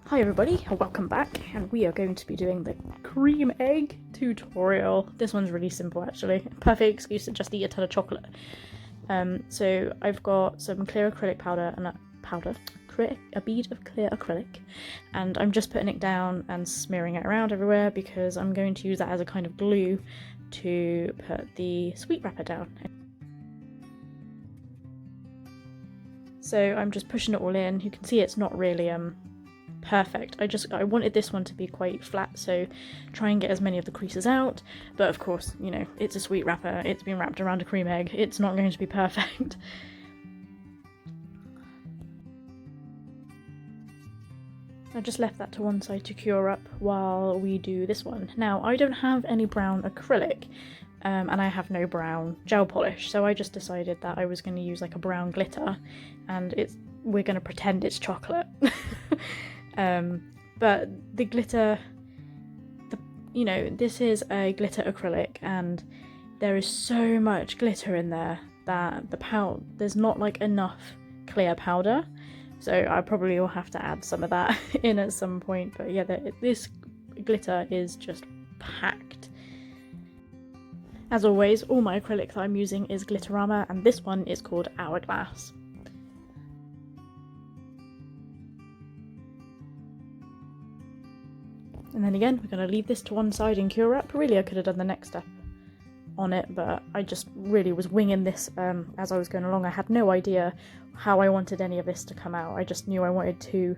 Hi everybody, welcome back, and we are going to be doing the cream egg tutorial. This one's really simple actually, perfect excuse to just eat a ton of chocolate. So I've got some clear acrylic powder and a bead of clear acrylic, and I'm just putting it down and smearing it around everywhere because I'm going to use that as a kind of glue to put the sweet wrapper down. So I'm just pushing it all in. You can see it's not really perfect. I wanted this one to be quite flat, so try and get as many of the creases out, but of course, you know, it's a sweet wrapper, it's been wrapped around a cream egg, it's not going to be perfect. I just left that to one side to cure up while we do this one. Now, I don't have any brown acrylic, and I have no brown gel polish, so I just decided that I was going to use like a brown glitter, and we're going to pretend it's chocolate. But the glitter, this is a glitter acrylic, and there is so much glitter in there that there's not like enough clear powder, so I probably will have to add some of that in at some point. But yeah, this glitter is just packed. As always, all my acrylic that I'm using is Glitterama, and this one is called Hourglass. And then again, we're going to leave this to one side and cure up. Really, I could have done the next step on it, but I just really was winging this as I was going along. I had no idea how I wanted any of this to come out. I just knew I wanted two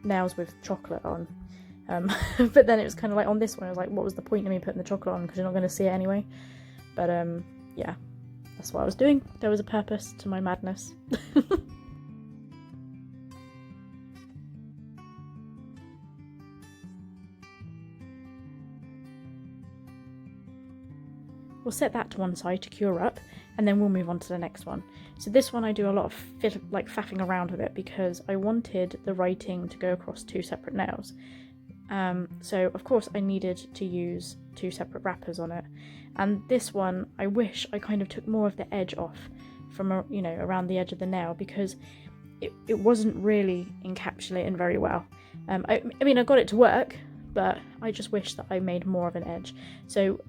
nails with chocolate on. But then it was kind of like on this one, I was like, what was the point of me putting the chocolate on, because you're not going to see it anyway. But yeah, that's what I was doing. There was a purpose to my madness. We'll set that to one side to cure up, and then we'll move on to the next one. So this one I do a lot of faffing around with it because I wanted the writing to go across two separate nails. So of course I needed to use two separate wrappers on it, and this one I wish I kind of took more of the edge off from around the edge of the nail, because it wasn't really encapsulating very well. I mean I got it to work, but I just wish that I made more of an edge. So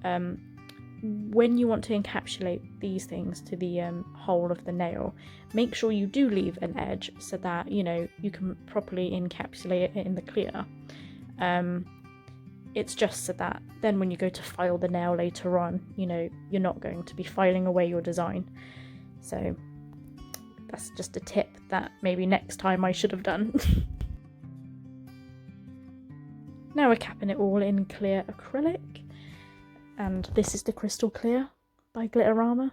when you want to encapsulate these things to the hole of the nail, make sure you do leave an edge so that you can properly encapsulate it in the clear. It's just so that then when you go to file the nail later on, you're not going to be filing away your design. So that's just a tip that maybe next time I should have done. Now we're capping it all in clear acrylic. And this is the Crystal Clear by Glitterama.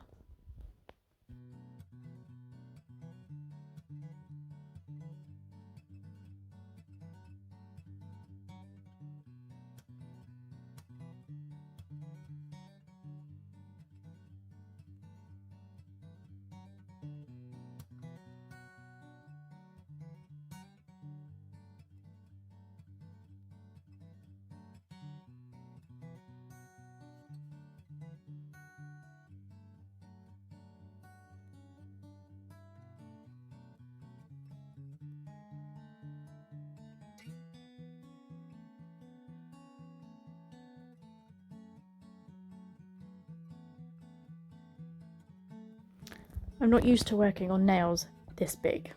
I'm not used to working on nails this big.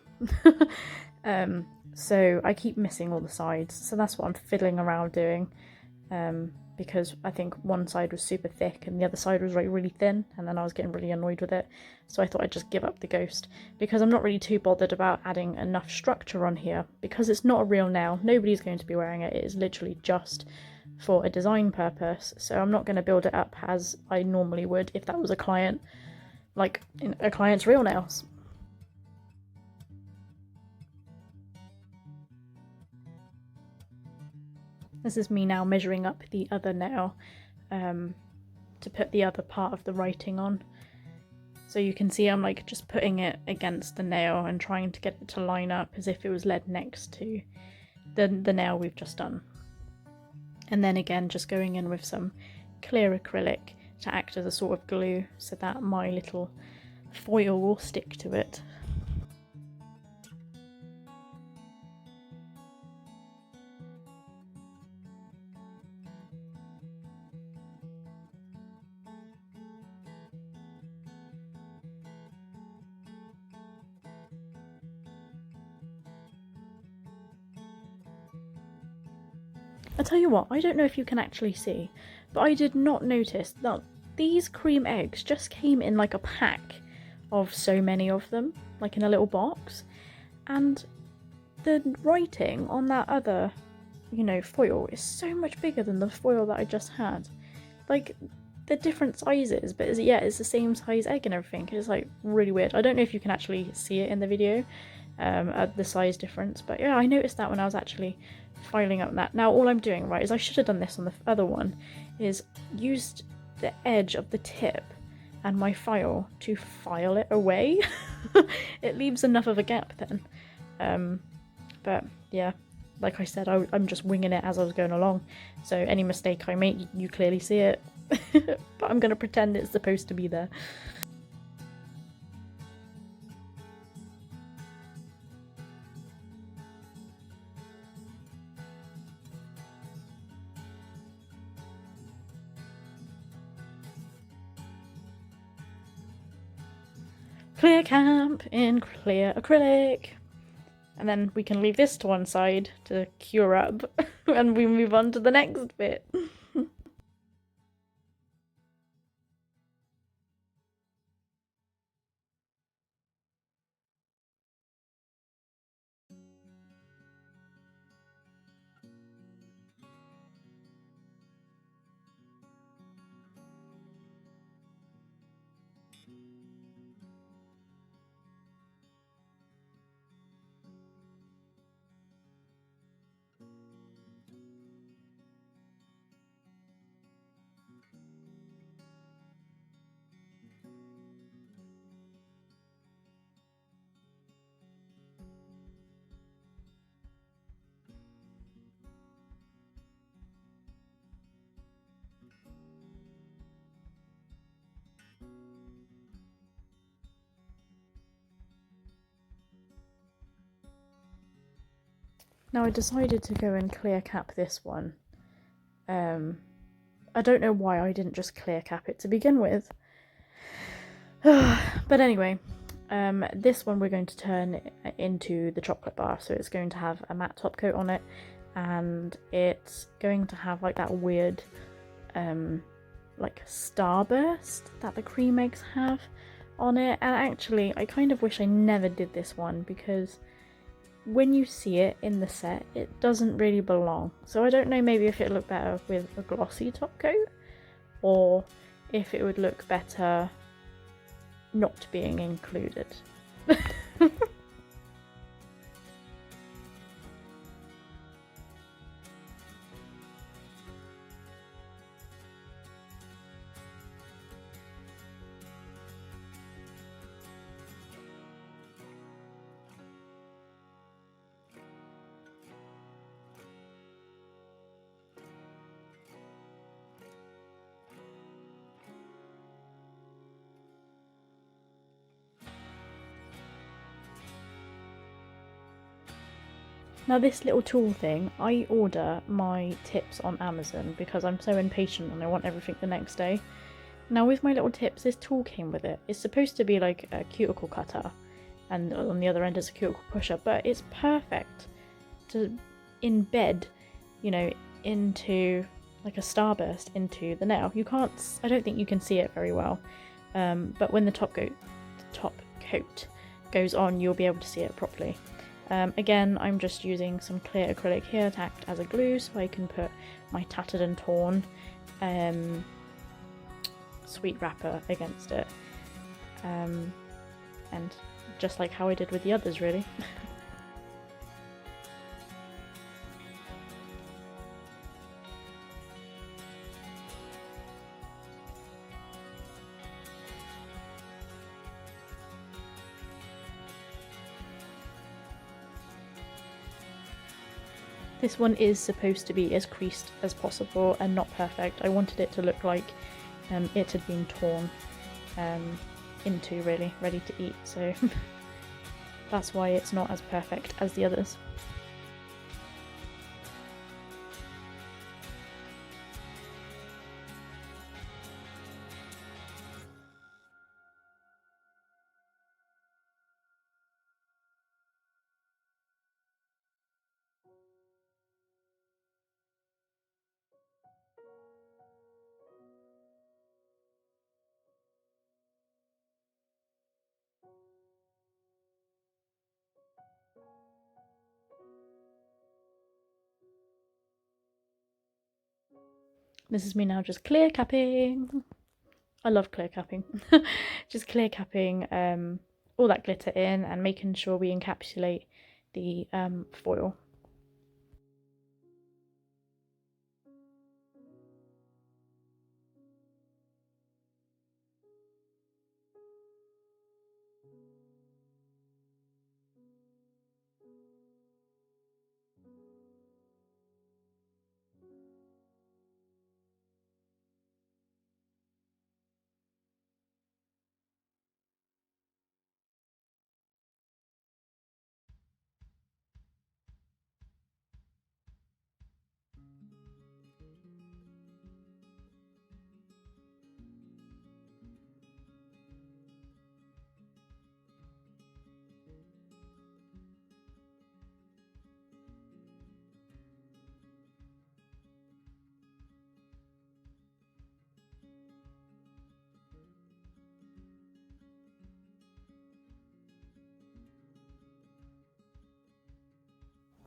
So I keep missing all the sides, so that's what I'm fiddling around doing, because I think one side was super thick and the other side was like really thin, and then I was getting really annoyed with it, so I thought I'd just give up the ghost, because I'm not really too bothered about adding enough structure on here, because it's not a real nail, nobody's going to be wearing it, it is literally just for a design purpose, so I'm not going to build it up as I normally would if that was a client, like a client's real nails. This is me now measuring up the other nail to put the other part of the writing on. So you can see I'm like just putting it against the nail and trying to get it to line up as if it was led next to the nail we've just done. And then again just going in with some clear acrylic to act as a sort of glue so that my little foil will stick to it. I tell you what, I don't know if you can actually see, but I did not notice that these cream eggs just came in like a pack of so many of them, like in a little box, and the writing on that other, foil is so much bigger than the foil that I just had. Like, they're different sizes, but it's the same size egg and everything. It's like really weird. I don't know if you can actually see it in the video, at the size difference, but yeah, I noticed that when I was actually filing up that. Now all I'm doing, right, is I should have done this on the other one, is used the edge of the tip and my file to file it away. It leaves enough of a gap then. But yeah, like I said, I'm just winging it as I was going along, so any mistake I make, you clearly see it. But I'm gonna pretend it's supposed to be there. Clear camp in clear acrylic. And then we can leave this to one side to cure up and we move on to the next bit. Now I decided to go and clear cap this one. I don't know why I didn't just clear cap it to begin with. But anyway, this one we're going to turn into the chocolate bar, so it's going to have a matte top coat on it, and it's going to have like that weird like starburst that the cream eggs have on it. And actually I kind of wish I never did this one, because when you see it in the set it doesn't really belong. So I don't know, maybe if it looked better with a glossy top coat, or if it would look better not being included. Now this little tool thing, I order my tips on Amazon because I'm so impatient and I want everything the next day. Now with my little tips, this tool came with it. It's supposed to be like a cuticle cutter, and on the other end is a cuticle pusher, but it's perfect to embed, into like a starburst into the nail. I don't think you can see it very well, but when the top coat goes on, you'll be able to see it properly. Again, I'm just using some clear acrylic here to act as a glue so I can put my tattered and torn sweet wrapper against it. And just like how I did with the others, really. This one is supposed to be as creased as possible and not perfect. I wanted it to look like it had been torn into, really, ready to eat, so that's why it's not as perfect as the others. This is me now just clear capping. I love clear capping. Just clear capping all that glitter in and making sure we encapsulate the foil.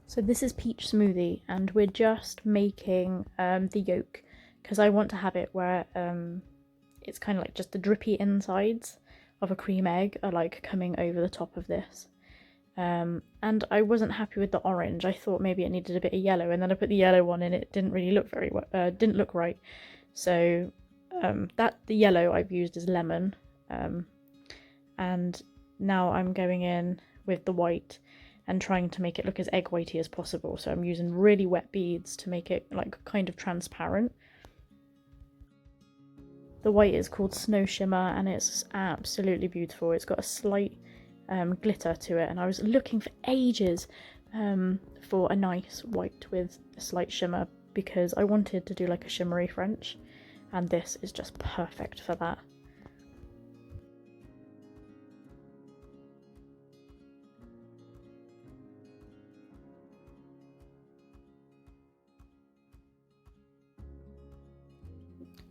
So this is peach smoothie, and we're just making the yolk because I want to have it where it's kind of like just the drippy insides of a cream egg are like coming over the top of this. And I wasn't happy with the orange. I thought maybe it needed a bit of yellow, and then I put the yellow one in. It didn't really look didn't look right. So the yellow I've used is lemon, and now I'm going in with the white and trying to make it look as egg whitey as possible. So I'm using really wet beads to make it like kind of transparent. The white is called Snow Shimmer and it's absolutely beautiful. It's got a slight glitter to it, and I was looking for ages for a nice white with a slight shimmer because I wanted to do like a shimmery French, and this is just perfect for that.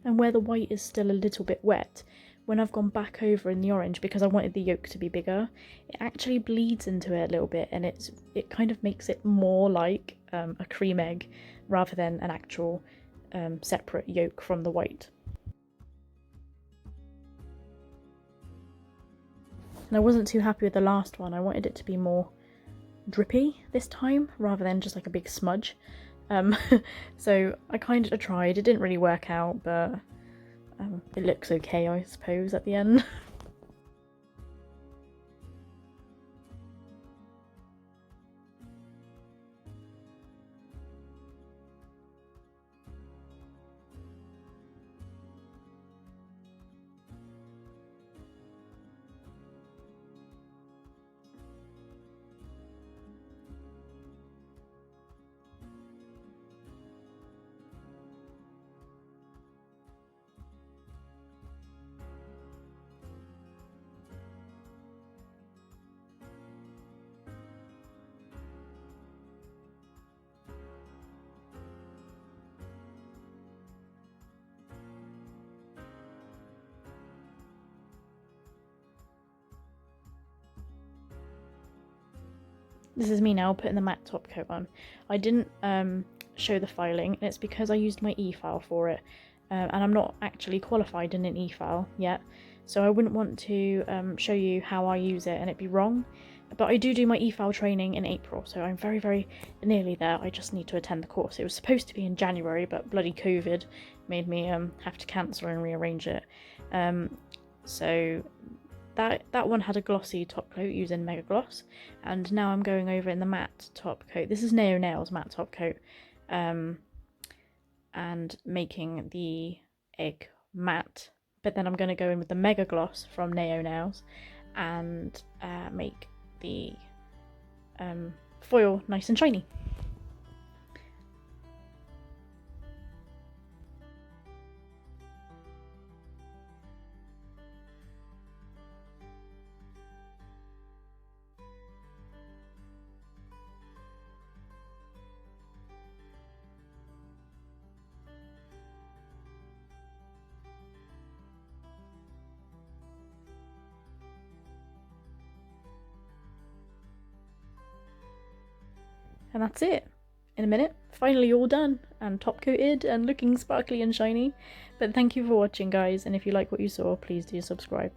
And where the white is still a little bit wet, when I've gone back over in the orange, because I wanted the yolk to be bigger, it actually bleeds into it a little bit, and it kind of makes it more like a cream egg rather than an actual separate yolk from the white. And I wasn't too happy with the last one. I wanted it to be more drippy this time rather than just like a big smudge. So I kind of tried. It didn't really work out, but it looks okay, I suppose, at the end. This is me now putting the matte top coat on. I didn't show the filing, and it's because I used my e-file for it, and I'm not actually qualified in an e-file yet, so I wouldn't want to show you how I use it and it'd be wrong. But I do my e-file training in April, so I'm very, very nearly there. I just need to attend the course. It was supposed to be in January, but bloody COVID made me have to cancel and rearrange it. So that one had a glossy top coat using Mega Gloss, and now I'm going over in the matte top coat. This is Neo Nails matte top coat, and making the egg matte. But then I'm going to go in with the Mega Gloss from Neo Nails and make the foil nice and shiny. And that's it. in a minute. Finally all done and top coated and looking sparkly and shiny. But thank you for watching, guys, and if you like what you saw, please do subscribe.